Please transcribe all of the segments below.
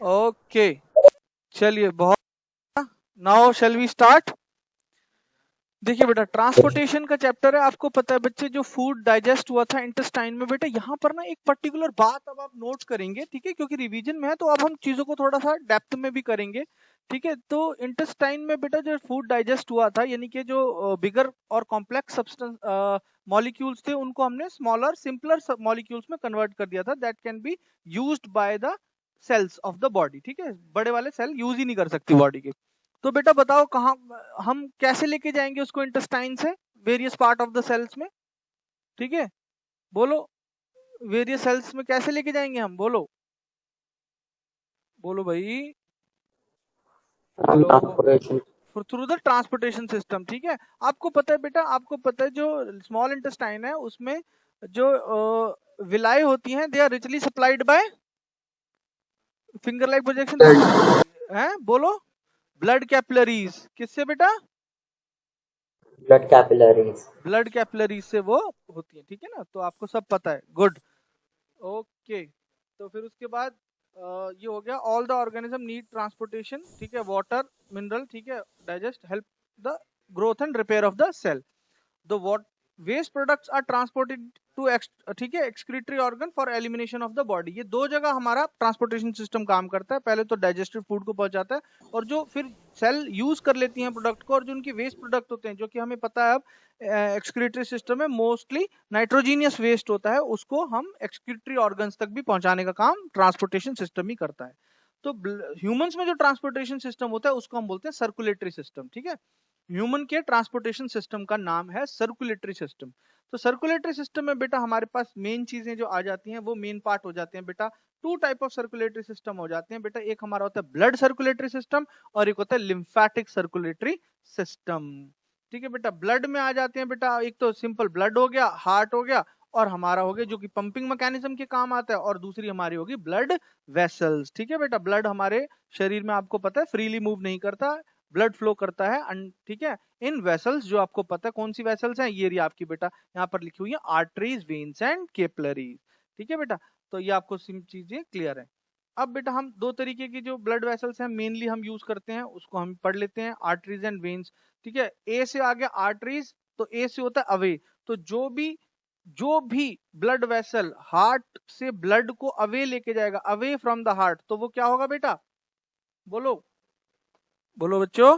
Okay, चलिए बहुत। Now shall we start. देखिए बेटा, ट्रांसपोर्टेशन का चैप्टर है। आपको पता है बच्चे, जो फूड डाइजेस्ट हुआ था इंटेस्टाइन में, बेटा यहाँ पर ना एक पर्टिकुलर बात अब आप नोट करेंगे, ठीक है, क्योंकि रिवीजन में है तो अब हम चीजों को थोड़ा सा डेप्थ में भी करेंगे। ठीक है, तो इंटेस्टाइन में बेटा जो फूड डाइजेस्ट हुआ था, यानी कि जो बिगर और कॉम्प्लेक्स सब्सटेंस मॉलिक्यूल्स थे, उनको हमने स्मॉलर सिंपलर मॉलिक्यूल्स में कन्वर्ट कर दिया था, that can be used by the cells of the body. ठीक है, बड़े वाले सेल यूज ही नहीं कर सकती बॉडी के। तो बेटा बताओ, कहाँ हम कैसे लेके जाएंगे उसको इंटेस्टाइन से various part of the cells में? ठीक है, बोलो, वेरियस सेल्स में कैसे लेके जाएंगे हम? बोलो बोलो भाई। Hello. Transportation. Through the transportation system. ठीक है, आपको पता है बेटा, आपको पता है जो स्मॉल इंटेस्टाइन है उसमें जो विलाई होती हैं, they are richly supplied by finger like projection है। बोलो, ब्लड कैपिलरीज। किससे बेटा? Blood capillaries. ब्लड कैपिलरीज से वो होती है। ठीक है ना, तो आपको सब पता है। गुड। ओके, तो फिर उसके बाद ये हो गया, all the organism need transportation. ठीक है, वाटर, मिनरल, ठीक है, digest, help the growth and repair of the cell. The what waste products are transported to ठीक है, excretory organ for elimination of the body. ये दो जगह हमारा ट्रांसपोर्टेशन सिस्टम काम करता है। पहले तो डाइजेस्टिव फूड को पहुंचाता है, और जो फिर सेल यूज कर लेती हैं प्रोडक्ट को, और जो उनके वेस्ट प्रोडक्ट होते हैं, जो कि हमें पता है अब एक्सक्रीटरी सिस्टम में मोस्टली नाइट्रोजीनियस वेस्ट होता है, उसको हम एक्सक्रीटरी ऑर्गन्स तक भी पहुंचाने का काम ट्रांसपोर्टेशन सिस्टम ही करता है। तो ह्यूमंस में जो ट्रांसपोर्टेशन सिस्टम होता है उसको हम बोलते हैं सर्कुलेटरी सिस्टम। ठीक है, ह्यूमन के ट्रांसपोर्टेशन सिस्टम का नाम है सर्कुलेटरी सिस्टम। तो सर्कुलेटरी सिस्टम में बेटा हमारे पास मेन चीजें जो आ जाती हैं, वो मेन पार्ट हो जाते हैं बेटा। Two type of circulatory system हो जाते हैं बेटा। एक हमारा होता है ब्लड सर्कुलेटरी सिस्टम, और एक होता है लिम्फेटिक सर्कुलेटरी सिस्टम। ठीक है बेटा, ब्लड में आ जाते हैं बेटा, एक तो सिंपल ब्लड हो गया, हार्ट हो गया, और हमारा हो गया जो कि पंपिंग मैकेनिज्म के काम आता है, और दूसरी हमारी होगी ब्लड वेसल्स। ठीक है बेटा, ब्लड हमारे शरीर में आपको पता है फ्रीली मूव नहीं करता, ब्लड फ्लो करता है। ठीक है, इन वेसल्स, जो आपको पता है कौन सी वेसल्स हैं, ये रही आपकी बेटा यहाँ पर लिखी हुई है, आर्टरीज, वेन्स एंड कैपिलरीज। ठीक है बेटा, तो ये आपको सिम चीजें क्लियर है। अब बेटा हम दो तरीके की जो ब्लड वेसल्स हैं मेनली हम यूज करते हैं, उसको हम पढ़ लेते हैं, आर्टरीज एंड वेन्स। ठीक है, ए से आ गया आर्टरीज, तो ए से होता है अवे। तो जो भी ब्लड वेसल हार्ट से ब्लड को अवे लेके जाएगा, अवे फ्रॉम द हार्ट, तो वो क्या होगा बेटा? बोलो बोलो बच्चों।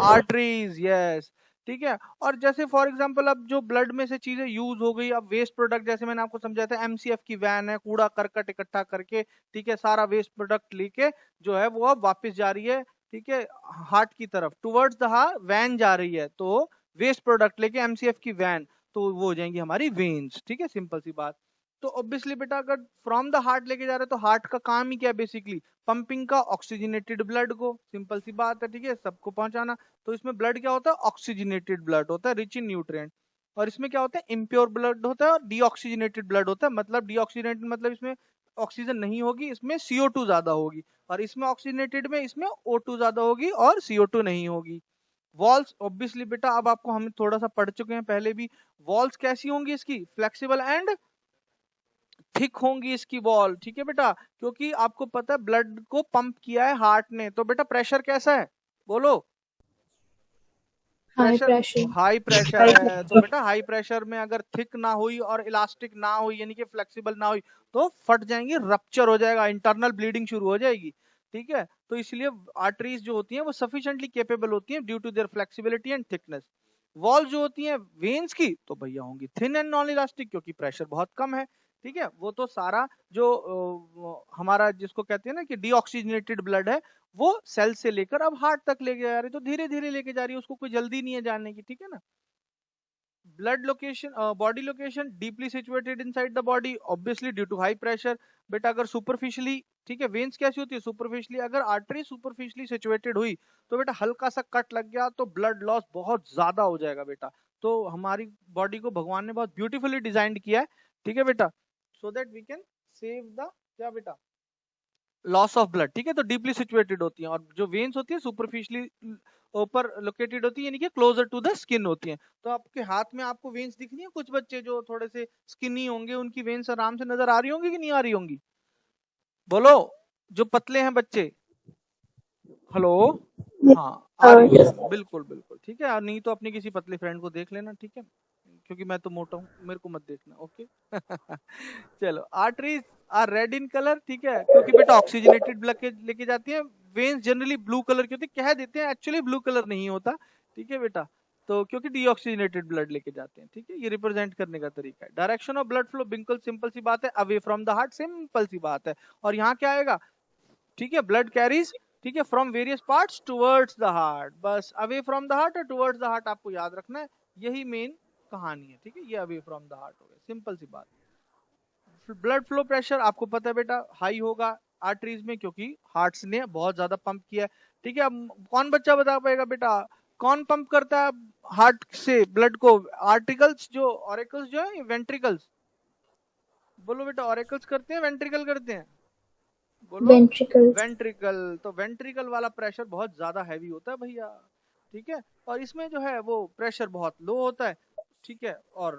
Arteries, yes. ठीक है, और जैसे फॉर एग्जांपल अब जो ब्लड में से चीजें यूज हो गई, अब वेस्ट प्रोडक्ट, जैसे मैंने आपको समझाया था, एमसीएफ की वैन है, कूड़ा करकट इकट्ठा करके, ठीक है, सारा वेस्ट प्रोडक्ट लेके जो है वो अब वापस जा रही है, ठीक है, हार्ट की तरफ, टुवर्ड्स द हार्ट वैन जा रही है, तो वेस्ट प्रोडक्ट लेके एमसीएफ की वैन, तो वो हो जाएंगी हमारी वेन्स। ठीक है, सिंपल सी बात। तो ऑब्वियसली बेटा अगर फ्रॉम द हार्ट लेके जा रहे हैं, तो हार्ट का काम ही क्या है बेसिकली? पंपिंग का ऑक्सीजनेटेड ब्लड को, सिंपल सी बात है, ठीक है, सबको पहुंचाना। तो इसमें ब्लड क्या होता है? ऑक्सीजनेटेड ब्लड होता है, रिच इन न्यूट्रिएंट। और इसमें क्या होता है? इम्प्योर ब्लड होता है, और डीऑक्सीजनेटेड ब्लड होता है। मतलब डीऑक्सीजनेटेड मतलब इसमें ऑक्सीजन नहीं होगी, इसमें CO2 ज्यादा होगी, और इसमें ऑक्सीजनेटेड में इसमें O2 ज्यादा होगी और CO2 नहीं होगी। वॉल्स ऑब्वियसली बेटा, अब आपको हम थोड़ा सा पढ़ चुके हैं पहले भी, वॉल्स कैसी होंगी इसकी? फ्लेक्सिबल एंड थिक होंगी इसकी वॉल। ठीक है बेटा, क्योंकि आपको पता है ब्लड को पंप किया है हार्ट ने, तो बेटा प्रेशर कैसा है? बोलो, high pressure pressure. High pressure है। तो बेटा हाई प्रेशर में अगर थिक ना हुई और इलास्टिक ना हुई, यानी कि फ्लेक्सिबल ना हुई, तो फट जाएंगी, रप्चर हो जाएगा, इंटरनल ब्लीडिंग शुरू हो जाएगी। ठीक है, तो इसलिए आर्टरीज जो होती हैं वो सफिशिएंटली केपेबल होती हैं due to their flexibility and thickness. Wall जो होती हैं वेन्स की, तो भैया होंगी थिन एंड नॉन इलास्टिक, क्योंकि प्रेशर बहुत कम है। ठीक है, वो तो सारा जो हमारा जिसको कहते हैं ना कि डीऑक्सीजनेटेड ब्लड है, वो सेल से लेकर अब हार्ट तक लेके जा रही है, तो धीरे धीरे लेके जा रही है, उसको कोई जल्दी नहीं है जाने की। ठीक है ना। Blood location, body location deeply situated inside the body, obviously due to high pressure. बेटा अगर सुपरफिशियली, ठीक है, वेन्स कैसी होती है? सुपरफिशियली, अगर आर्टरी सुपरफिशियली सिचुएटेड हुई, तो बेटा हल्का सा कट लग गया तो ब्लड लॉस बहुत ज्यादा हो जाएगा बेटा। तो हमारी बॉडी को भगवान ने बहुत ब्यूटीफुली डिजाइन किया है, ठीक है बेटा, so that we can save the क्या बेटा? Loss of blood. ठीक है, तो डीपली सिचुएटेड होती हैं, और जो वेन्स होती है सुपरफिशियली ऊपर लोकेटेड होती है, यानी कि क्लोजर टू द स्किन होती हैं। तो आपके हाथ में आपको वेन्स दिख रही है? कुछ बच्चे जो थोड़े से स्किनी होंगे उनकी वेन्स आराम से नजर आ रही होंगी कि नहीं आ रही होंगी? बोलो, जो पतले हैं बच्चे, हेलो, हाँ हाँ। आर्यन, Yes. बिल्कुल बिल्कुल ठीक है, और नहीं तो अपनी किसी पतले फ्रेंड को देख लेना, ठीक है, क्योंकि मैं तो मोटा हूँ, मेरे को मत देखना, ओके। चलो, arteries are red in colour, ठीक है, क्योंकि बेटा ऑक्सीजनेटेड ब्लड लेके जाती है। वेन्स जनरली ब्लू कलर की होती है, कह देते हैं एक्चुअली ब्लू कलर नहीं होता, ठीक है बेटा, तो क्योंकि डीऑक्सीजनेटेड ब्लड लेके जाते हैं, ठीक है, ये रिप्रेजेंट करने का तरीका है। डायरेक्शन ऑफ ब्लड फ्लो बिल्कुल सिंपल सी बात है, away from the heart, simple सी बात है। और यहाँ क्या आएगा, ठीक है, ब्लड कैरीज, ठीक है, from various parts towards the heart, बस अवे फ्रॉम द हार्ट और टुवर्ड्स द हार्ट आपको याद रखना है, यही मेन कहानी है, ठीक है, ये अवे फ्रॉम द हार्ट हो गया, सिंपल सी बात। ब्लड फ्लो प्रेशर आपको पता है बेटा हाई होगा आर्टरीज में, क्योंकि हार्ट्स ने बहुत ज्यादा पंप किया है, ठीक है। अब कौन बच्चा बता पाएगा बेटा कौन पंप करता है हार्ट से ब्लड को, आर्टिकल्स जो ऑरिकल्स जो है, वेंट्रिकल्स, बोलो बेटा, ऑरिकल्स करते हैं वेंट्रिकल करते हैं, बोलो, Ventricles. वेंट्रिकल। तो वेंट्रिकल वाला प्रेशर बहुत ज्यादा हैवी होता है भैया, ठीक है, और इसमें जो है वो प्रेशर बहुत लो होता है, ठीक है, और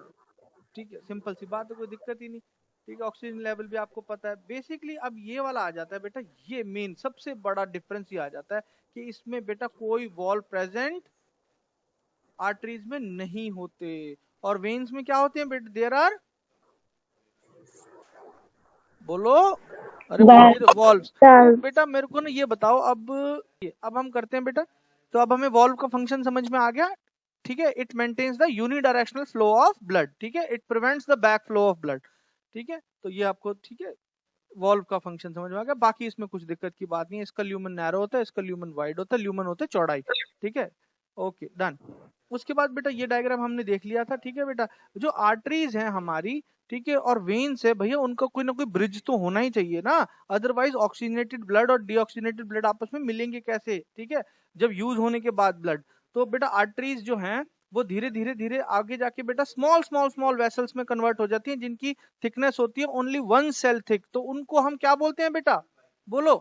ठीक है, सिंपल सी बात है, कोई दिक्कत ही नहीं, ठीक है। ऑक्सीजन लेवल भी आपको पता है बेसिकली। अब ये वाला आ जाता है बेटा, ये मेन सबसे बड़ा डिफरेंस ये आ जाता है कि इसमें बेटा कोई वॉल प्रेजेंट आर्टरीज में नहीं होते, और वेन्स में क्या होते हैं बेटा, देयर आर, बोलो, अरे वॉल्व्स। तो बेटा मेरे को ना ये बताओ, अब हम करते हैं बेटा, तो अब हमें वॉल्व का फंक्शन समझ में आ गया, ठीक है। It maintains the unidirectional flow of blood, ठीक है, it prevents the back flow of blood, ठीक है, तो ये आपको, ठीक है, वॉल्व का फंक्शन समझ में आ गया। बाकी इसमें कुछ दिक्कत की बात नहीं है, इसका ल्यूमन नैरो होता है, इसका ल्यूमन वाइड होता है, ल्यूमन होता है चौड़ाई, ठीक है, ओके डन। उसके बाद बेटा ये डायग्राम हमने देख लिया था, ठीक है बेटा, जो आर्टरीज हैं हमारी, ठीक है, और वेन्स है भैया, उनका कोई ना कोई ब्रिज तो होना ही चाहिए ना, अदरवाइज ऑक्सीजनेटेड ब्लड और डीऑक्सीजनेटेड ब्लड आपस में मिलेंगे कैसे, ठीक है, जब यूज होने के बाद ब्लड। तो बेटा आर्टरीज जो हैं वो धीरे धीरे धीरे आगे जाके बेटा स्मॉल स्मॉल स्मॉल वेसल्स में कन्वर्ट हो जाती हैं, जिनकी थिकनेस होती है ओनली 1 सेल थिक, तो उनको हम क्या बोलते हैं बेटा, बोलो,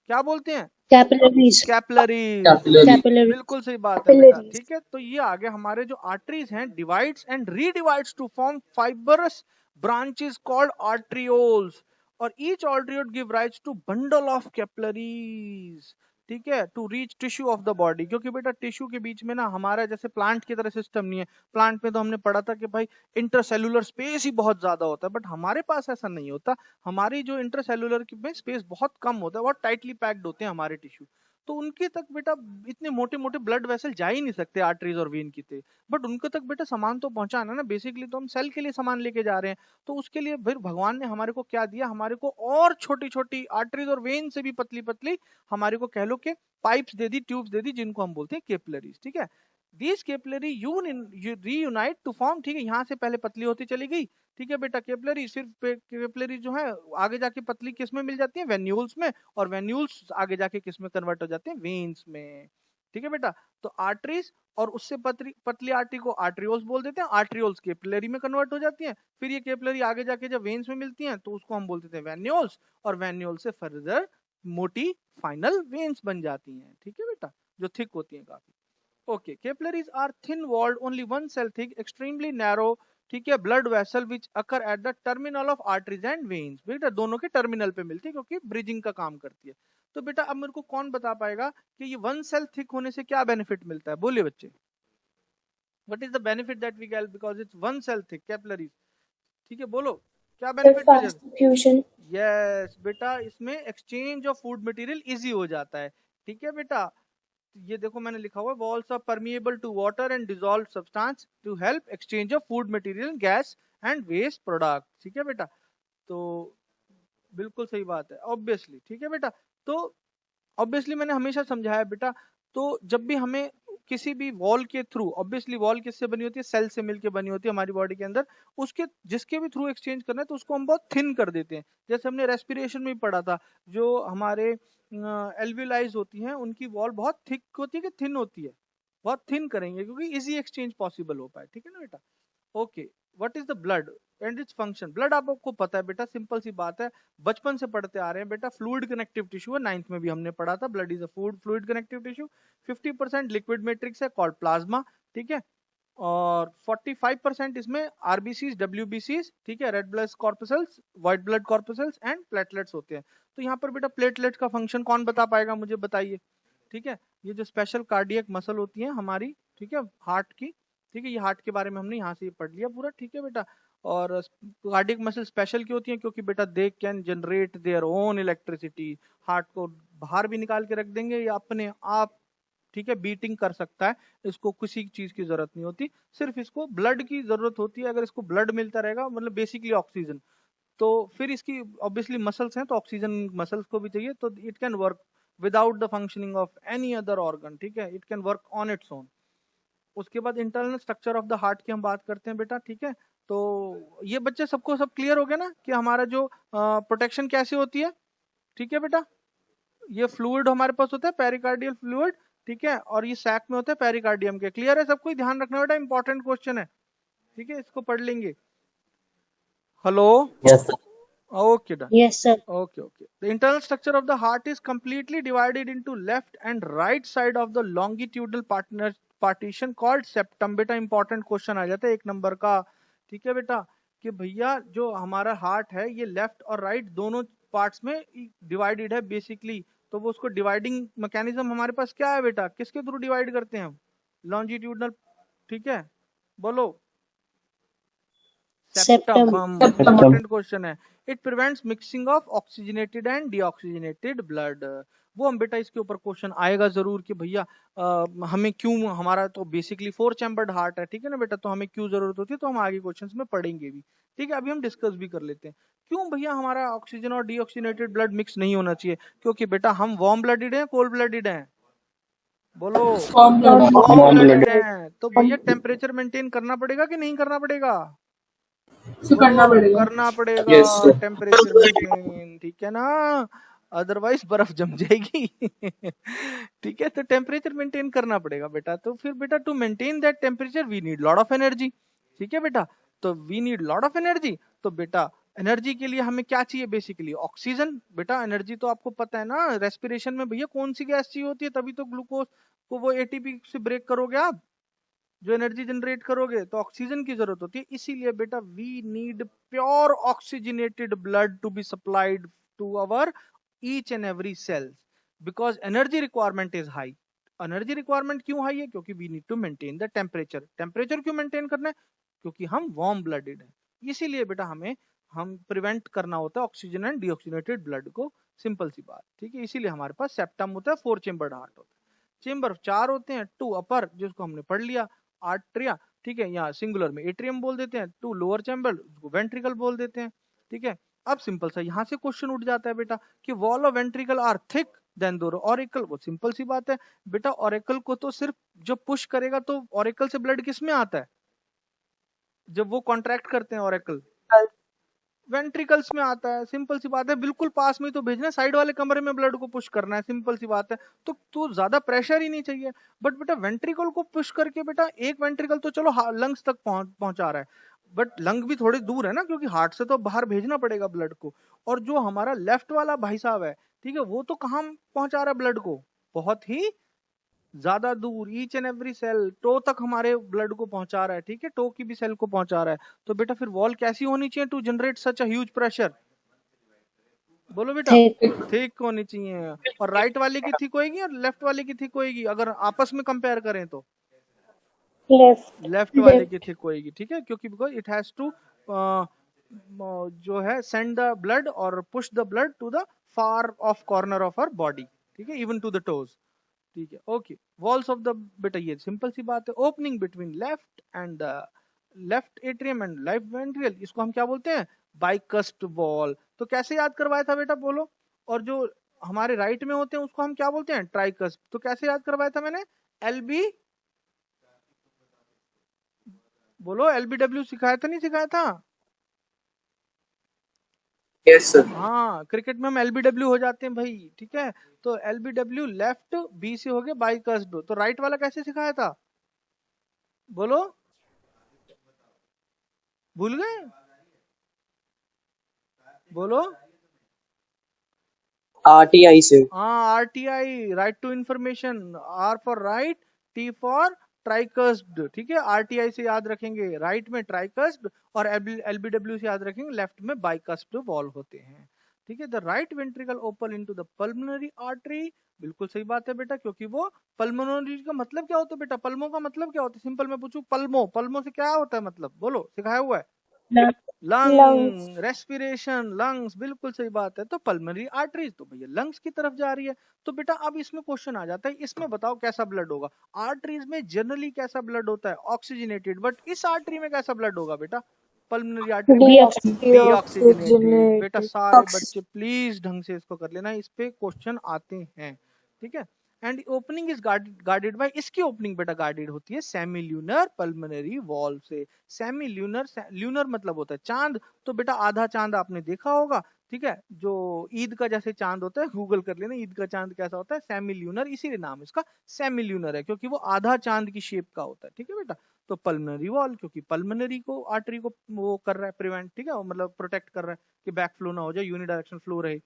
क्या बोलते हैं, Capillaries. Capillaries, Capillaries. बिल्कुल सही बात है बेटा, Capillaries. ठीक है। तो ये आगे हमारे जो आर्टरीज हैं divides and redivides to form fibrous branches called arterioles, और each arteriole give rise to bundle of capillaries, ठीक है, to reach tissue of the body. क्योंकि बेटा टिश्यू के बीच में ना हमारा जैसे प्लांट की तरह सिस्टम नहीं है, प्लांट में तो हमने पढ़ा था कि भाई इंटरसेलुलर स्पेस ही बहुत ज्यादा होता है, बट हमारे पास ऐसा नहीं होता, हमारी जो इंटरसेलुलर में स्पेस बहुत कम होता है, बहुत टाइटली पैक्ड होते हैं हमारे टिश्यू, तो उनके तक बेटा इतने मोटे मोटे ब्लड वेसल जा ही नहीं सकते आर्टरीज और वेन की थे, बट उनके तक बेटा सामान तो पहुंचाना ना, बेसिकली तो हम सेल के लिए सामान लेके जा रहे हैं, तो उसके लिए फिर भगवान ने हमारे को क्या दिया, हमारे को और छोटी छोटी आर्टरीज और वेन से भी पतली पतली हमारे को कह लो कि पाइप्स दे दी, ट्यूब्स दे दी, जिनको हम बोलते हैं कैपिलरीज, ठीक है। These capillary reunite to form, ठीक है, यहाँ से पहले पतली होती चली गई, ठीक है बेटा, कैपिलरी सिर्फ कैपिलरी जो है आगे जाके पतली किस में मिल जाती है, वेन्यूल्स में, और वेन्यूल्स आगे जाके किस में कन्वर्ट हो जाते हैं, वेन्स में, ठीक है बेटा। तो आर्टरीज और उससे पतली पतली आर्टरी को आर्ट्रियोल्स बोल देते हैं, आर्ट्रियोल्स कैपिलरी में कन्वर्ट हो जाती हैं, फिर ये कैपिलरी आगे जाके जब वेन्स में मिलती हैं तो उसको हम बोलते हैं वेन्यूल्स, और वेन्यूल से फर्दर मोटी फाइनल वेन्स बन जाती हैं, ठीक है बेटा, जो थिक होती हैं काफी। Okay, capillaries are thin walled only 1 cell thick extremely narrow, ठीक है, blood vessel which occur at the terminal of arteries and veins, बेटा दोनों के टर्मिनल पे मिलती है क्योंकि ब्रिजिंग का काम करती है। तो बेटा अब मेरे को कौन बता पाएगा कि ये 1 सेल थिक होने से क्या बेनिफिट मिलता है, बोलिए बच्चे, what is the benefit that we get because it's 1 cell thick capillaries, ठीक है, बोलो क्या बेनिफिट मिलेगा। Fast diffusion. यस बेटा, इसमें exchange of food material easy हो जाता है, ठीक है बेटा। ये देखो मैंने लिखा हुआ है, walls are permeable to water and dissolve substance to help exchange of food material, gas and waste product, ठीक है बेटा, तो बिल्कुल सही बात है, ऑब्वियसली, ठीक है बेटा। तो ऑब्वियसली मैंने हमेशा समझाया बेटा, तो जब भी हमें किसी भी वॉल के थ्रू, ऑब्वियसली वॉल किससे बनी होती है, सेल से मिलके बनी होती है हमारी बॉडी के अंदर, उसके जिसके भी थ्रू एक्सचेंज करना है तो उसको हम बहुत थिन कर देते हैं, जैसे हमने रेस्पिरेशन में भी पढ़ा था, जो हमारे एल्विलाइज होती हैं उनकी वॉल बहुत थिक होती है कि थिन होती है, बहुत थिन करेंगे क्योंकि इजी एक्सचेंज पॉसिबल हो पाए, ठीक है ना बेटा। Okay, what is the blood and its function. Blood आपको पता है बेटा, सिंपल सी बात है, बचपन से पढ़ते आ रहे हैं बेटा, फ्लूइड कनेक्टिव टिश्यू है, 9th में भी हमने पढ़ा था, blood is a fluid connective tissue, 50% liquid matrix है कॉल्ड प्लाज्मा, ठीक है, और 45% इसमें आरबीसीज, डब्ल्यूबीसीज, ठीक है, red blood corpuscles, white blood corpuscles and platelets होते हैं। तो यहाँ पर बेटा प्लेटलेट्स का फंक्शन कौन बता पाएगा, मुझे बताइए। ठीक है, ये जो स्पेशल कार्डियक मसल होती है हमारी, ठीक है, हार्ट की, ठीक है, ये हार्ट के बारे में हमने यहाँ से पढ़ लिया पूरा, ठीक है बेटा। और कार्डियक मसल स्पेशल क्यों होती है, क्योंकि बेटा they can generate their own electricity. Heart को बाहर भी निकाल के रख देंगे या अपने आप, ठीक है, बीटिंग कर सकता है, इसको किसी चीज की जरूरत नहीं होती, सिर्फ इसको ब्लड की जरूरत होती है। अगर इसको ब्लड मिलता रहेगा, मतलब बेसिकली ऑक्सीजन, तो फिर इसकी ऑब्वियसली मसल्स हैं तो ऑक्सीजन मसल्स को भी चाहिए, तो it can work without the functioning of any other organ, ठीक है, it can work on its own. उसके बाद internal structure of the heart की हम बात करते हैं बेटा, ठीक है। तो ये बच्चे सबको सब क्लियर हो गया ना कि हमारा जो प्रोटेक्शन कैसे होती है, ठीक है बेटा। ये फ्लूइड हमारे पास होता है पेरिकार्डियल फ्लूइड, ठीक है, और ये सैक में होता है पेरिकार्डियम के। क्लियर है सबको, ध्यान रखना बेटा, इंपॉर्टेंट क्वेश्चन है, ठीक है, इसको पढ़ लेंगे। Hello, Yes, sir. Okay done, Yes, sir. okay, okay. The internal structure of the heart is completely divided into left and right side of the longitudinal partition called septum। बेटा important question आ जाता है 1 number का, ठीक है बेटा, कि भैया जो हमारा हार्ट है ये लेफ्ट और राइट दोनों पार्ट्स में डिवाइडेड है बेसिकली। तो वो उसको डिवाइडिंग मैकेनिज्म हमारे पास क्या है बेटा, किसके थ्रू डिवाइड करते हैं हम, लॉन्जिट्यूडनल, ठीक है, बोलो, Septum. इंपॉर्टेंट क्वेश्चन है। It prevents mixing of oxygenated and deoxygenated blood. वो हम बेटा इसके ऊपर क्वेश्चन आएगा जरूर कि भैया हमें क्यों, हमारा तो बेसिकली 4 चैम्बर्ड हार्ट है, ठीक है ना बेटा, तो हमें क्यों जरूरत होती है, तो हम आगे क्वेश्चंस में पढ़ेंगे भी, ठीक है। अभी हम डिस्कस भी कर लेते हैं क्यों भैया हमारा ऑक्सीजन और डीऑक्सीजनेटेड ब्लड मिक्स नहीं होना चाहिए। क्योंकि बेटा हम वार्म ब्लडेड हैं, कोल्ड ब्लडेड हैं, बोलो, वार्म ब्लडेड हैं, तो भैया टेम्परेचर मेंटेन करना पड़ेगा कि नहीं करना पड़ेगा, करना पड़ेगा Yes, sir. टेम्परेचर मेंटेन, ठीक है ना, अदरवाइज बर्फ जम जाएगी ठीक है, तो टेम्परेचर मेंटेन करना पड़ेगा बेटा। तो फिर बेटा to maintain that temperature we need lot of energy, ठीक है बेटा, तो we need lot of energy. तो बेटा एनर्जी के लिए हमें क्या चाहिए, बेसिकली ऑक्सीजन। बेटा एनर्जी तो आपको पता है ना, रेस्पिरेशन में भैया कौन सी गैस चाहिए होती है, तभी तो ग्लूकोज को वो एटीपी से ब्रेक करोगे आप, जो एनर्जी जनरेट करोगे, तो ऑक्सीजन की जरूरत होती है। इसीलिए बेटा we need pure oxygenated blood to be supplied to our each and every cells, because energy requirement is high. Energy requirement क्यों हाई है, क्योंकि we need to maintain the temperature. Temperature क्यों मेंटेन करना है, क्योंकि हम वार्म ब्लडेड हैं। इसीलिए बेटा हम प्रिवेंट करना होता है ऑक्सीजन एंड डीऑक्सीजनेटेड ब्लड को, सिंपल सी बात, ठीक है। इसीलिए हमारे पास सेप्टम होता है, 4 चेम्बर्ड हार्ट होता है। चेम्बर 4 होते हैं, 2 अपर जिसको हमने पढ़ लिया, आर्ट्रिया, ठीक है, यहाँ सिंगुलर में एट्रियम बोल देते हैं, 2 लोअर चैम्बर उसको वेंट्रिकल बोल देते हैं, ठीक है। अब सिंपल सा यहाँ से क्वेश्चन उठ जाता है बेटा कि wall of ventricle are thick than the auricle. वो सिंपल सी बात है बेटा, ऑरिकल को तो सिर्फ जो पुश करेगा, तो ऑरिकल से ब्लड किस में आता है, जब वो कॉन्ट्रैक्ट करते हैं ऑरिकल, वेंट्रिकल्स में आता है, सिंपल सी बात है। बिल्कुल पास में तो भेजना है, साइड वाले कमरे में ब्लड को पुश करना है, सिंपल सी बात है। तो ज्यादा प्रेशर ही नहीं चाहिए। बट बेटा वेंट्रिकल को पुश करके बेटा, एक वेंट्रिकल तो चलो लंग्स तक पहुंचा रहा है, बट लंग भी थोड़ी दूर है ना, क्योंकि हार्ट से तो बाहर भेजना पड़ेगा ब्लड को। और जो हमारा लेफ्ट वाला भाई साहब है, ठीक है, वो तो कहाँ पहुंचा रहा है ब्लड को, बहुत ही ज्यादा दूर, ईच एंड एवरी सेल, टो तक हमारे ब्लड को पहुंचा रहा है, ठीक है, टो की भी सेल को पहुंचा रहा है। तो बेटा फिर वॉल कैसी होनी चाहिए to generate such a huge pressure, बोलो बेटा, Thick. थिक होनी चाहिए। और राइट वाले की थिक होएगी और लेफ्ट वाले की थिक होएगी, अगर आपस में कंपेयर करें तो Left. लेफ्ट वाले की थिक होएगी, ठीक है, क्योंकि बिकॉज इट हैज टू जो है सेंड द ब्लड और push the blood to the far off corner of our body, ठीक है, इवन टू द टोज, ठीक है, ओके। वॉल्स ऑफ द, बेटा ये सिंपल सी बात है, opening between left and left atrium and left ventricle, इसको हम क्या बोलते हैं, बाइकस्ट वॉल। तो कैसे याद करवाया था बेटा, बोलो। और जो हमारे राइट में होते हैं उसको हम क्या बोलते हैं, ट्राइकस्ट। तो कैसे याद करवाया था मैंने, एलबी, बोलो, एलबीडब्ल्यू सिखाया था नहीं सिखाया था, Yes, sir. हाँ, क्रिकेट में हम एलबीडब्ल्यू हो जाते हैं भाई, ठीक है। तो एलबीडब्ल्यू लेफ्ट, बी से हो गया बाइकस्ट। तो राइट वाला कैसे सिखाया था, बोलो, भूल गए, बोलो। RTI, sir. हाँ, RTI, right to information, R for right, T for ट्राइकस्ड, ठीक है, आरटीआई से याद रखेंगे, राइट में ट्राइकस्ड, और एलबीडब्ल्यू से याद रखेंगे, लेफ्ट में बाइकस्ड वॉल्व होते हैं, ठीक है। The right ventricle open into the pulmonary artery, बिल्कुल सही बात है बेटा, क्योंकि वो पल्मोनरी का मतलब क्या होता है बेटा, पल्मो का मतलब क्या होता है, सिंपल मैं पूछूं, पल्मो, पल्मो से क्या होता है मतलब, बोलो, सिखाया हुआ है, Lungs. लंग, रेस्पिरेशन, लंग्स, बिल्कुल सही बात है। तो पल्मोनरी आर्टरीज तो भैया लंग्स की तरफ जा रही है। तो बेटा अब इसमें क्वेश्चन आ जाता है, इसमें बताओ कैसा ब्लड होगा। आर्टरीज में जनरली कैसा ब्लड होता है, ऑक्सीजनेटेड, बट इस आर्टरी में कैसा ब्लड होगा बेटा, पल्मोनरी आर्टरी में डीऑक्सीजनेटेड। बेटा Deoxygenated. सारे बच्चे प्लीज ढंग से इसको कर लेना, इस पे क्वेश्चन आते हैं, ठीक है। And opening is guarded bye, इसकी ओपनिंग बेटा गार्डेड होती है सेमी ल्यूनर पल्मोनरी वॉल्व से। सेमी ल्यूनर, ल्यूनर मतलब होता है चांद, तो बेटा आधा चांद आपने देखा होगा, ठीक है, जो ईद का जैसे चांद होता है, गूगल कर लेना ईद का चांद कैसा होता है, सेमी ल्यूनर, इसीलिए नाम इसका सेमी ल्यूनर है, क्योंकि वो आधा चांद की शेप का होता है, ठीक है बेटा। तो पल्मोनरी वॉल, क्योंकि पल्मोनरी को, आर्टरी को वो कर रहा है प्रिवेंट, ठीक है, मतलब प्रोटेक्ट कर रहा है कि बैक फ्लो ना हो जाए, यूनिडायरेक्शनल फ्लो रहे।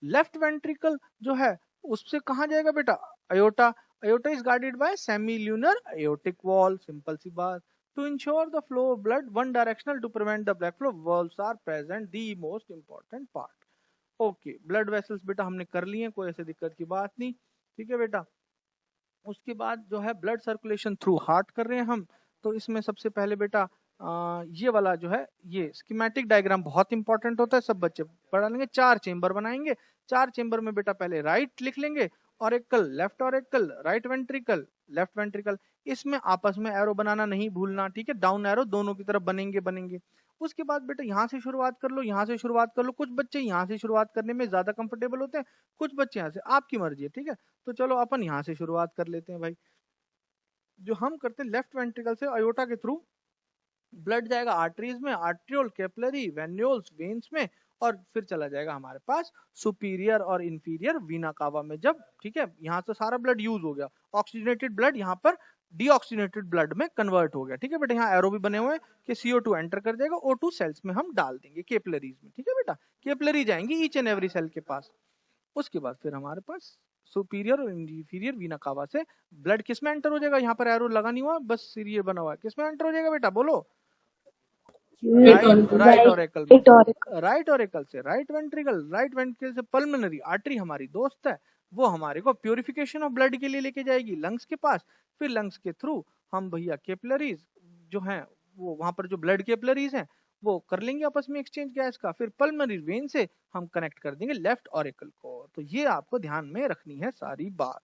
लेफ्ट वेंट्रिकल जो है उससे कहां जाएगा बेटा, aorta, aorta is guarded by semi lunar aortic valve, simple सी बात। To ensure the flow of blood one directional, to prevent the black flow, valves are present, the most important part. Okay, blood vessels बेटा हमने कर लिए हैं, कोई ऐसी दिक्कत की बात नहीं, ठीक है बेटा। उसके बाद जो है ब्लड सर्कुलेशन थ्रू हार्ट कर रहे हैं हम, तो इसमें सबसे पहले बेटा ये वाला जो है, ये स्कीमेटिक डायग्राम बहुत इंपॉर्टेंट होता है, सब बच्चे पढ़ा लेंगे। 4 चेंबर बनाएंगे, 4 चेंबर में बेटा पहले राइट लिख लेंगे, auricle, left auricle, right ventricle, left ventricle, इसमें आपस में एरो बनाना नहीं भूलना, ठीक है, डाउन एरो दोनों की तरफ बनेंगे। उसके बाद बेटा यहाँ से शुरुआत कर लो, यहाँ से शुरुआत कर लो, कुछ बच्चे यहाँ से शुरुआत करने में ज्यादा कंफर्टेबल होते हैं, कुछ बच्चे यहाँ से, आपकी मर्जी है, ठीक है। तो चलो अपन यहाँ से शुरुआत कर लेते हैं भाई। जो हम करते हैं लेफ्ट वेंट्रिकल से अयोटा के थ्रू ब्लड जाएगा आर्टरीज में, आर्ट्रियोल, कैपिलरी, वेन्यूल्स, वेन्स में, और फिर चला जाएगा हमारे पास सुपीरियर और इंफीरियर वीना कावा में। जब, ठीक है, यहाँ से सारा ब्लड यूज हो गया, ऑक्सीजनेटेड ब्लड यहाँ पर डीऑक्सीजनेटेड ब्लड में कन्वर्ट हो गया, ठीक है बेटा। यहाँ एरो भी बने हुए हैं कि CO2 एंटर कर जाएगा, O2 सेल्स में हम डाल देंगे, कैपिलरीज में, ठीक है बेटा, कैपिलरी जाएंगी ईच एंड एवरी सेल के पास। उसके बाद फिर हमारे पास सुपीरियर और इंफीरियर वीना कावा से ब्लड किस में एंटर हो जाएगा, यहाँ पर एरो लगा नहीं हुआ, बस सीरियल बना हुआ है, किस में एंटर हो जाएगा बेटा, बोलो, राइट ऑरिकल में, राइट ऑरिकल से राइट वेंट्रिकल, राइट वेंट्रिकल से पल्मोनरी आर्टरी हमारी दोस्त है, वो हमारे को प्यूरिफिकेशन ऑफ ब्लड के लिए लेके जाएगी लंग्स के पास, फिर लंग्स के थ्रू हम भैया कैपिलरीज जो हैं, वो वहां पर जो ब्लड कैपिलरीज हैं वो कर लेंगे आपस में एक्सचेंज गैस का, फिर पल्मोनरी वेन से हम कनेक्ट कर देंगे लेफ्ट ऑरिकल को। तो ये आपको ध्यान में रखनी है सारी बात,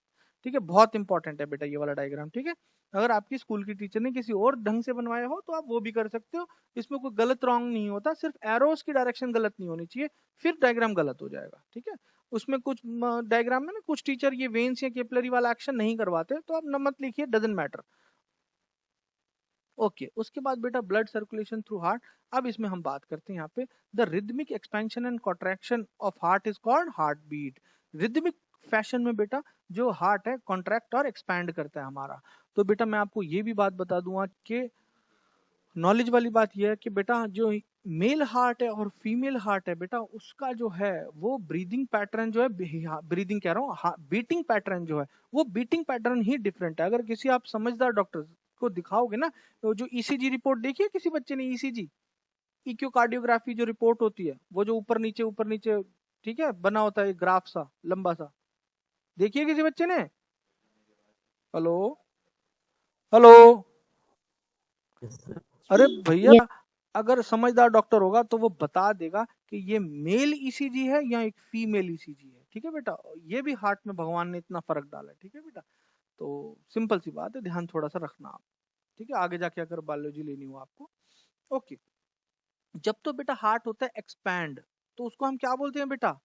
ठीक है, बहुत इंपॉर्टेंट है बेटा ये वाला डायग्राम, ठीक है। अगर आपकी स्कूल की टीचर ने किसी और ढंग से बनवाया हो तो आप वो भी कर सकते हो, इसमें कोई गलत रॉन्ग नहीं होता, सिर्फ एरोस की डायरेक्शन गलत नहीं होनी चाहिए, फिर डायग्राम गलत हो जाएगा, ठीक है। उसमें कुछ डायग्राम में ना कुछ टीचर ये वेन्स या कैपिलरी वाला एक्शन नहीं करवाते, तो आप न मत लिखिए, डजंट मैटर। ओके, उसके बाद बेटा ब्लड सर्कुलेशन थ्रू हार्ट। अब इसमें हम बात करते हैं यहाँ पे, the rhythmic expansion and contraction of heart is called heart beat. Rhythmic fashion में बेटा जो हार्ट है कॉन्ट्रैक्ट और एक्सपैंड करता है हमारा। तो बेटा मैं आपको ये भी बात बता दूंगा कि नॉलेज वाली बात यह है कि बेटा जो मेल हार्ट है और फीमेल हार्ट है बेटा, उसका जो है वो ब्रीदिंग पैटर्न जो है, ब्रीदिंग कह रहा हूँ, बीटिंग पैटर्न जो है वो बीटिंग पैटर्न ही डिफरेंट है। अगर किसी आप समझदार डॉक्टर को दिखाओगे ना, तो जो ECG रिपोर्ट देखी है किसी बच्चे ने, ECG, इक्योकार्डियोग्राफी जो रिपोर्ट होती है, वो जो ऊपर नीचे, ठीक है, बना होता है ग्राफ सा लंबा सा, देखिए किसी बच्चे ने, हेलो हेलो, अरे भैया अगर समझदार डॉक्टर होगा तो वो बता देगा कि ये मेल ECG है या एक फीमेल ECG है, ठीक है बेटा। ये भी हार्ट में भगवान ने इतना फर्क डाला है, ठीक है बेटा। तो सिंपल सी बात है, ध्यान थोड़ा सा रखना आप, ठीक है, आगे जाके अगर बायोलॉजी लेनी हो आपको। ओके, जब तो बेटा हार्ट होता है एक्सपैंड, तो उसको हम क्या बोलते हैं बेटा,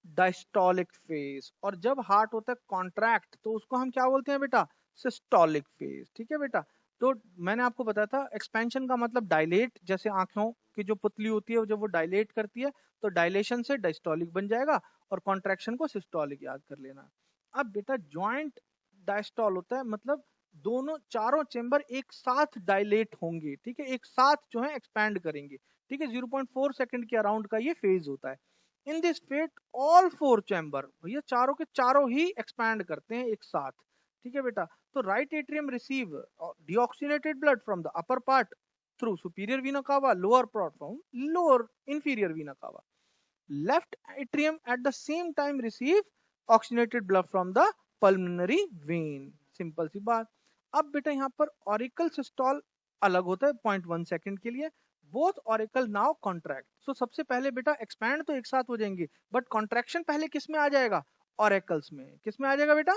डायस्टोलिक फेज, और जब हार्ट होता है कॉन्ट्रैक्ट तो उसको हम क्या बोलते हैं बेटा, सिस्टोलिक फेज, ठीक है बेटा। तो मैंने आपको बताया था एक्सपेंशन का मतलब डायलेट, जैसे आंखों की जो पुतली होती है जब वो डायलेट करती है तो डायलेशन से डायस्टोलिक बन जाएगा, और कॉन्ट्रैक्शन को सिस्टोलिक याद कर लेना। अब बेटा ज्वाइंट डायस्टोल होता है, मतलब दोनों चारों चेंबर एक साथ डायलेट होंगे, ठीक है, एक साथ जो है एक्सपैंड करेंगे, ठीक है। 0.4 सेकंड के अराउंड का ये फेज होता है। In this fate all 4 chamber, भैया चारों के चारों ही एक्सपैंड करते हैं एक साथ, ठीक है बेटा। तो right atrium receive deoxygenated blood from the upper part through superior vena cava, lower part from lower inferior vena cava. Left atrium at the same time receive oxygenated blood from the pulmonary vein. Simple सी बात. अब बेटा यहाँ पर auricle systole अलग होता है 0.1 second के लिए. Both auricle now contract. So सबसे पहले बेटा एक्सपैंड तो एक साथ हो जाएंगे, बट कॉन्ट्रैक्शन पहले किस में आ जाएगा? ऑरिकल्स में. किस में आ जाएगा बेटा?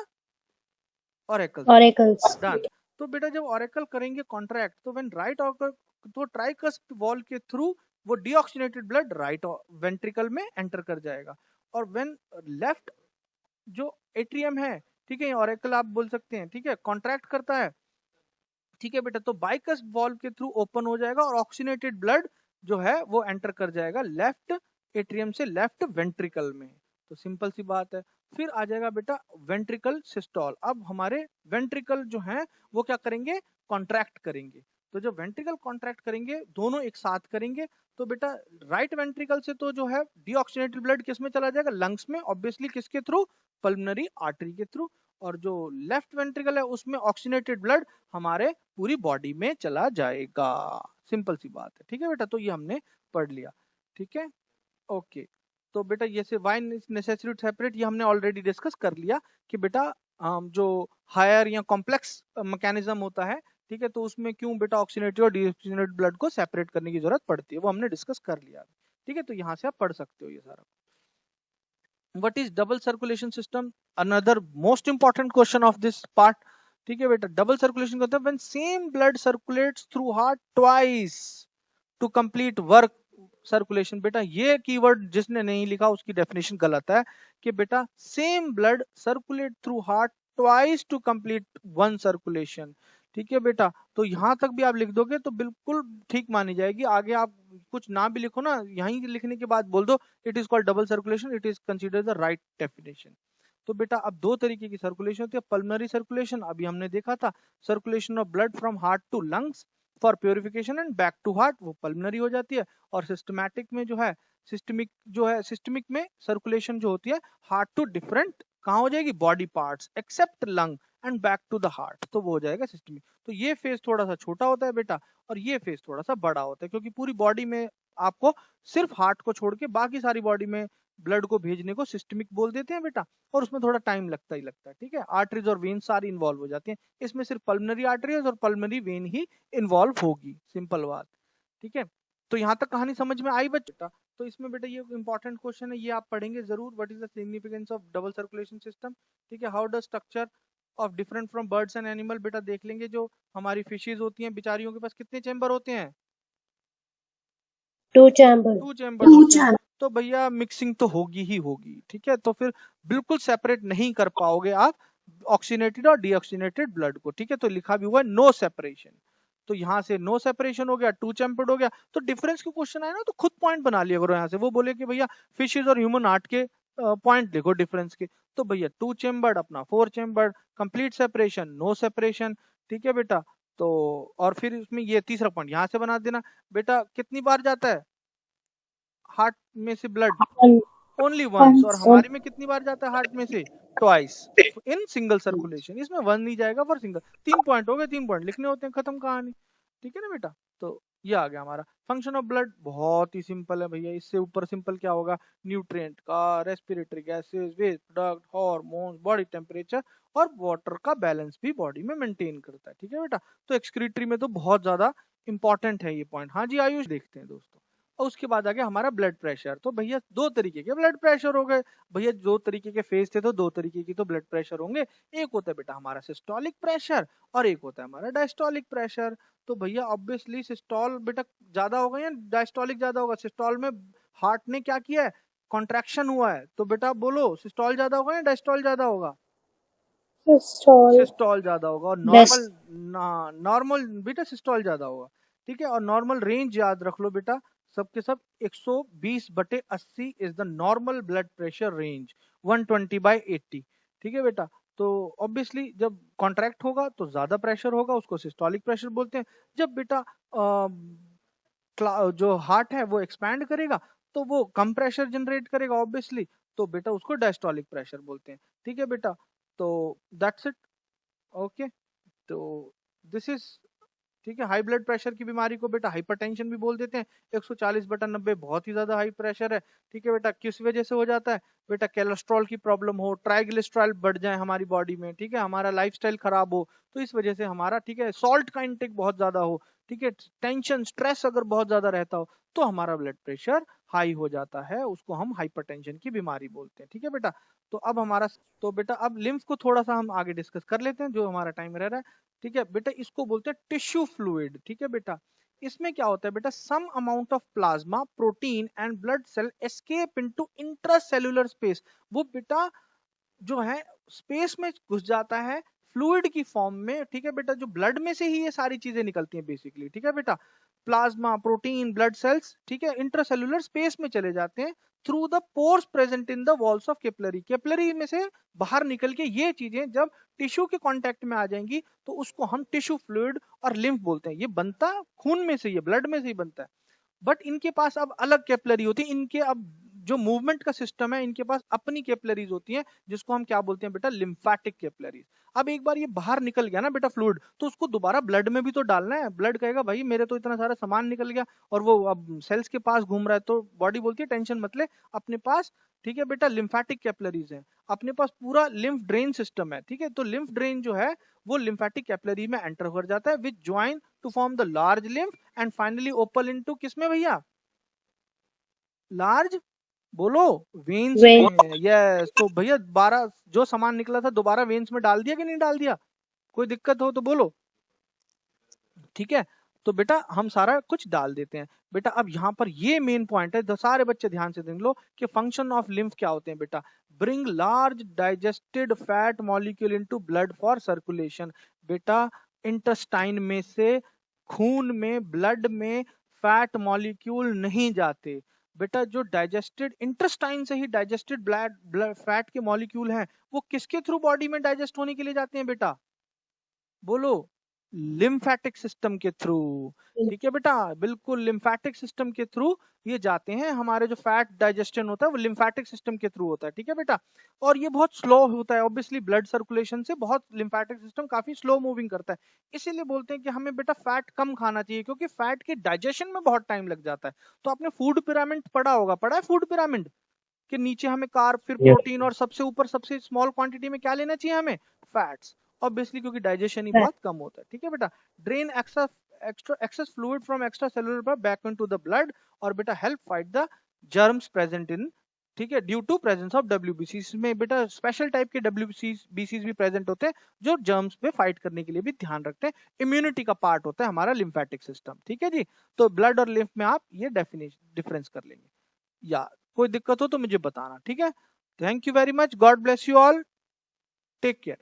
ऑरिकल्स. Oracles. डन. तो बेटा जब ऑरिकल करेंगे कॉन्ट्रैक्ट, तो व्हेन राइट ऑरिकल, तो ट्राइकस्प वॉल के थ्रू वो डीऑक्सीनेटेड ब्लड राइट वेंट्रिकल में एंटर कर जाएगा. और व्हेन लेफ्ट जो एट्रियम है, ठीक है, ऑरिकल आप बोल सकते हैं, ठीक है, कॉन्ट्रैक्ट करता है, ठीक है बेटा, तो बाइकस्प वॉल के थ्रू ओपन हो जाएगा और ऑक्सीनेटेड ब्लड जो है वो एंटर कर जाएगा लेफ्ट एट्रियम से लेफ्ट वेंट्रिकल में. तो सिंपल सी बात है. फिर आ जाएगा बेटा वेंट्रिकल सिस्टोल. अब हमारे वेंट्रिकल जो है वो क्या करेंगे? कॉन्ट्रैक्ट करेंगे. तो जब वेंट्रिकल कॉन्ट्रैक्ट करेंगे, दोनों एक साथ करेंगे, तो बेटा राइट वेंट्रिकल से तो जो है डीऑक्सीनेटेड ब्लड किस में चला जाएगा? लंग्स में. ऑब्वियसली किसके थ्रू? पल्मोनरी आर्टरी के थ्रू. और जो लेफ्ट वेंट्रिकल है उसमें ऑक्सीनेटेड ब्लड हमारे पूरी बॉडी में चला जाएगा. सिंपल सी बात है. ठीक है बेटा, तो ये हमने पढ़ लिया. ठीक है, ओके. तो बेटा ये से वाई नेसेसरी टू सेपरेट, ये हमने ऑलरेडी डिस्कस कर लिया कि बेटा जो हायर या कॉम्प्लेक्स मैकेनिज्म होता है, ठीक है, तो उसमें क्यों बेटा ऑक्सीनेटेड और डीऑक्सीनेटेड ब्लड को सेपरेट करने की जरूरत पड़ती है, वो हमने डिस्कस कर लिया. ठीक है, तो यहाँ से आप पढ़ सकते हो ये सारा. What is double circulation system? Another most important question of this part. ठीक है बेटा, डबल सर्कुलेशन का होता है when same blood circulates through heart twice to complete work circulation. बेटा ये कीवर्ड जिसने नहीं लिखा उसकी डेफिनेशन गलत है कि बेटा same blood circulate through heart twice to complete one circulation. ठीक है बेटा, तो यहां तक भी आप लिख दोगे तो बिल्कुल ठीक मानी जाएगी. आगे आप कुछ ना भी लिखो ना, यहीं लिखने के बाद बोल दो it is called double circulation, it is consider the right definition. तो बेटा अब दो तरीके की सर्कुलेशन होती है. पल्मोनरी सर्कुलेशन अभी हमने देखा था, circulation of blood from heart to lungs for purification and back to heart, वो पल्मोनरी हो जाती है. और सिस्टमैटिक में जो है, सिस्टमिक में सर्कुलेशन जो होती है हार्ट टू डिफरेंट कहाँ हो जाएगी? Body parts except lung and back to the heart, तो वो हो जाएगा सिस्टमिक. तो ये फेज थोड़ा सा छोटा होता है बेटा, और ये फेज थोड़ा सा बड़ा होता है, क्योंकि पूरी बॉडी में आपको सिर्फ हार्ट को छोड़ के बाकी सारी बॉडी में ब्लड को भेजने को सिस्टमिक बोल देते हैं बेटा, और उसमें थोड़ा टाइम लगता ही लगता है. ठीक है, आर्टरीज और वेन सारी इन्वॉल्व हो जाती हैं. इसमें सिर्फ पल्मोनरी आर्टरीज और पल्मोनरी वेन ही इन्वॉल्व होगी. सिंपल बात. ठीक है, तो यहाँ तक कहानी समझ में आई बच्चा? तो इसमें बेटा ये इंपॉर्टेंट क्वेश्चन है, ये आप पढ़ेंगे जरूर. What is the significance of double circulation system? ठीक है, how does structure of different from birds and animal? बेटा देख लेंगे जो हमारी फिशेज होती हैं, बेचारियों के पास कितने चेंबर होते हैं? 2 chambers. 2 चेंबर होते हैं. तो भैया मिक्सिंग तो होगी ही होगी. ठीक है, तो फिर बिल्कुल सेपरेट नहीं कर पाओगे आप ऑक्सीनेटेड और डीऑक्सीनेटेड ब्लड को. ठीक है, तो लिखा भी हुआ है नो सेपरेशन. तो यहाँ से नो सेपरेशन हो गया, 2 चैम्पर्ड हो गया. तो डिफरेंस के क्वेश्चन आए ना तो खुद पॉइंट बना लिया करो. यहाँ से वो बोले कि भैया फिशेज और ह्यूमन हार्ट के पॉइंट लिखो डिफरेंस के, तो भैया 2 चैम्बर्ड अपना 4 chambered, complete separation, no separation. ठीक है बेटा, तो और फिर इसमें ये तीसरा पॉइंट यहाँ से बना देना. बेटा कितनी बार जाता है हार्ट में से ब्लड? Only once. और हमारे में कितनी बार जाता है हार्ट में से? Twice in single circulation. इसमें वन नहीं जाएगा फॉर सिंगल. 3 पॉइंट हो गए, 3 पॉइंट लिखने होते हैं, खत्म कहानी. ठीक है ना बेटा, तो ये आ गया हमारा फंक्शन ऑफ ब्लड. बहुत ही सिंपल है भैया, इससे ऊपर सिंपल क्या होगा? न्यूट्रिएंट का, respiratory gases, waste product, hormones, body temperature और वाटर का बैलेंस भी बॉडी में मेंटेन करता है. ठीक है बेटा, तो एक्सक्रीटरी में तो बहुत ज्यादा इंपॉर्टेंट है ये पॉइंट. हाँ जी आयुष, देखते हैं दोस्तों. और उसके बाद आ गया हमारा ब्लड प्रेशर. तो भैया दो तरीके के ब्लड प्रेशर हो गए. भैया दो तरीके के फेज थे तो दो तरीके की तो ब्लड प्रेशर होंगे. एक होता है बेटा हमारा सिस्टोलिक प्रेशर और एक होता है हमारा डायस्टोलिक प्रेशर. तो भैया ऑब्वियसली सिस्टोल बेटा ज्यादा होगा या डायस्टोलिक ज्यादा होगा? सिस्टोल में हार्ट ने क्या किया है? कॉन्ट्रैक्शन हुआ है. तो बेटा बोलो सिस्टोल ज्यादा होगा या डायस्टोल ज्यादा होगा? सिस्टोल ज्यादा होगा. और नॉर्मल बेटा सिस्टोल ज्यादा होगा. ठीक है, और नॉर्मल रेंज याद रख लो बेटा सबके सब 120/80 is the normal blood pressure range, 120/80. ठीक है बेटा, तो ऑब्वियसली जब कॉन्ट्रैक्ट होगा तो ज्यादा प्रेशर होगा, उसको सिस्टोलिक प्रेशर बोलते हैं. जब बेटा जो हार्ट है वो एक्सपैंड करेगा तो वो कम प्रेशर जनरेट करेगा ऑब्वियसली, तो बेटा उसको डायस्टोलिक प्रेशर बोलते हैं. ठीक है बेटा, तो दैट्स इट. ओके, तो दिस इज, ठीक है। हाई ब्लड प्रेशर की बीमारी को बेटा हाइपरटेंशन भी बोल देते हैं। 140/90 बहुत ही ज्यादा हाई प्रेशर है, ठीक है बेटा। किस वजह से हो जाता है बेटा? कोलेस्ट्रॉल की प्रॉब्लम हो, ट्राइग्लिसराइड बढ़ जाए हमारी बॉडी में, ठीक है, हमारा लाइफस्टाइल खराब हो, तो इस वजह से हमारा, ठीक है, सॉल्ट का इंटेक बहुत ज्यादा हो, ठीक है, टेंशन स्ट्रेस अगर बहुत ज्यादा रहता हो, तो हमारा ब्लड प्रेशर हाई हो जाता है, उसको हम हाइपरटेंशन की बीमारी बोलते हैं, ठीक है बेटा। तो अब हमारा, तो बेटा अब लिम्फ को थोड़ा सा हम आगे डिस्कस कर लेते हैं, जो हमारा टाइम रह रहा है, ठीक है बेटा। इसको बोलते हैं टिश्यू फ्लूइड, ठीक है बेटा। इसमें क्या होता है बेटा? Some amount of plasma, protein and blood cell escape into intracellular space. वो बेटा जो है स्पेस में घुस जाता है फ्लूइड की फॉर्म में, ठीक है बेटा। जो ब्लड में से ही ये सारी चीजें निकलती हैं बेसिकली, ठीक है बेटा। प्लाज्मा, प्रोटीन, ब्लड सेल्स, ठीक है, इंट्रासेल्युलर स्पेस में चले जाते हैं through the pores present in the walls of capillary. Capillary में से बाहर निकल के ये चीजें जब टिश्यू के कांटेक्ट में आ जाएंगी तो उसको हम टिश्यू फ्लूइड और लिम्फ बोलते हैं। ये बनता खून में से, ये ब्लड में से ही बनता है, बट इनके पास अब अलग कैपिलरी होती है। इनके अब जो मूवमेंट का सिस्टम है, इनके पास अपनी कैपिलरीज होती हैं, जिसको हम क्या बोलते हैं बेटा? Lymphatic capillaries. अब एक बार ये बाहर निकल गया ना बेटा फ्लूइड, तो उसको दोबारा ब्लड में भी तो डालना है। ब्लड कहेगा भाई मेरे तो इतना सारा सामान निकल गया और वो अब सेल्स के पास घूम रहा है, तो बॉडी बोलती है टेंशन मत ले, अपने पास, ठीक है बेटा, लिम्फेटिक कैपिलरीज है, अपने पास पूरा लिम्फ ड्रेन सिस्टम है, ठीक है। तो लिम्फ ड्रेन जो है वो लिम्फेटिक कैपिलरी में एंटर कर जाता है, which join to form the large lymph and finally open into किसमें भैया? लार्ज, बोलो, वेन्स Vein. में। यस, तो भैया 12 जो सामान निकला था दोबारा वेन्स में डाल दिया कि नहीं डाल दिया? कोई दिक्कत हो तो बोलो, ठीक है। तो बेटा हम सारा कुछ डाल देते हैं बेटा। अब यहाँ पर ये मेन पॉइंट है, सारे बच्चे ध्यान से देख लो कि फंक्शन ऑफ लिम्फ क्या होते हैं बेटा। Bring large digested fat molecule into blood for circulation. बेटा इंटेस्टाइन में से खून में, ब्लड में फैट मॉलिक्यूल नहीं जाते बेटा। जो डाइजेस्टेड इंटेस्टाइन से ही डाइजेस्टेड ब्लड फैट के मॉलिक्यूल हैं, वो किसके थ्रू बॉडी में डाइजेस्ट होने के लिए जाते हैं बेटा? बोलो, लिम्फेटिक सिस्टम के थ्रू, ठीक है बेटा, बिल्कुल लिम्फेटिक सिस्टम के थ्रू ये जाते हैं। हमारे जो फैट डाइजेशन होता है वो लिम्फेटिक सिस्टम के थ्रू होता है, ठीक है बेटा। और ये बहुत स्लो होता है, ऑब्वियसली ब्लड सर्कुलेशन से बहुत लिम्फेटिक सिस्टम काफी स्लो मूविंग करता है। इसीलिए बोलते हैं कि हमें बेटा फैट कम खाना चाहिए, क्योंकि फैट के डाइजेशन में बहुत टाइम लग जाता है। तो आपने फूड पिरामिड पढ़ा होगा, पढ़ा है फूड पिरामिड कि नीचे हमें कार्ब, फिर Yes. प्रोटीन, और सबसे ऊपर सबसे स्मॉल क्वांटिटी में क्या लेना चाहिए हमें? फैट्स, ऑब्वियसली क्योंकि डाइजेशन ही बहुत कम होता है, ठीक है बेटा। Drain excess fluid from extracellular blood back into the blood, और बेटा help fight the germs present in, ठीक है, due to presence of WBC। इसमें बेटा स्पेशल टाइप के WBC भी प्रेजेंट होते हैं, जो जर्म्स पे फाइट करने के लिए भी ध्यान रखते हैं। इम्यूनिटी का पार्ट होता है हमारा लिम्फेटिक सिस्टम, ठीक है जी। तो ब्लड और लिम्फ में आप ये डिफरेंस कर लेंगे, या कोई दिक्कत हो तो मुझे बताना, ठीक है। Thank you very much, God bless you all, take care.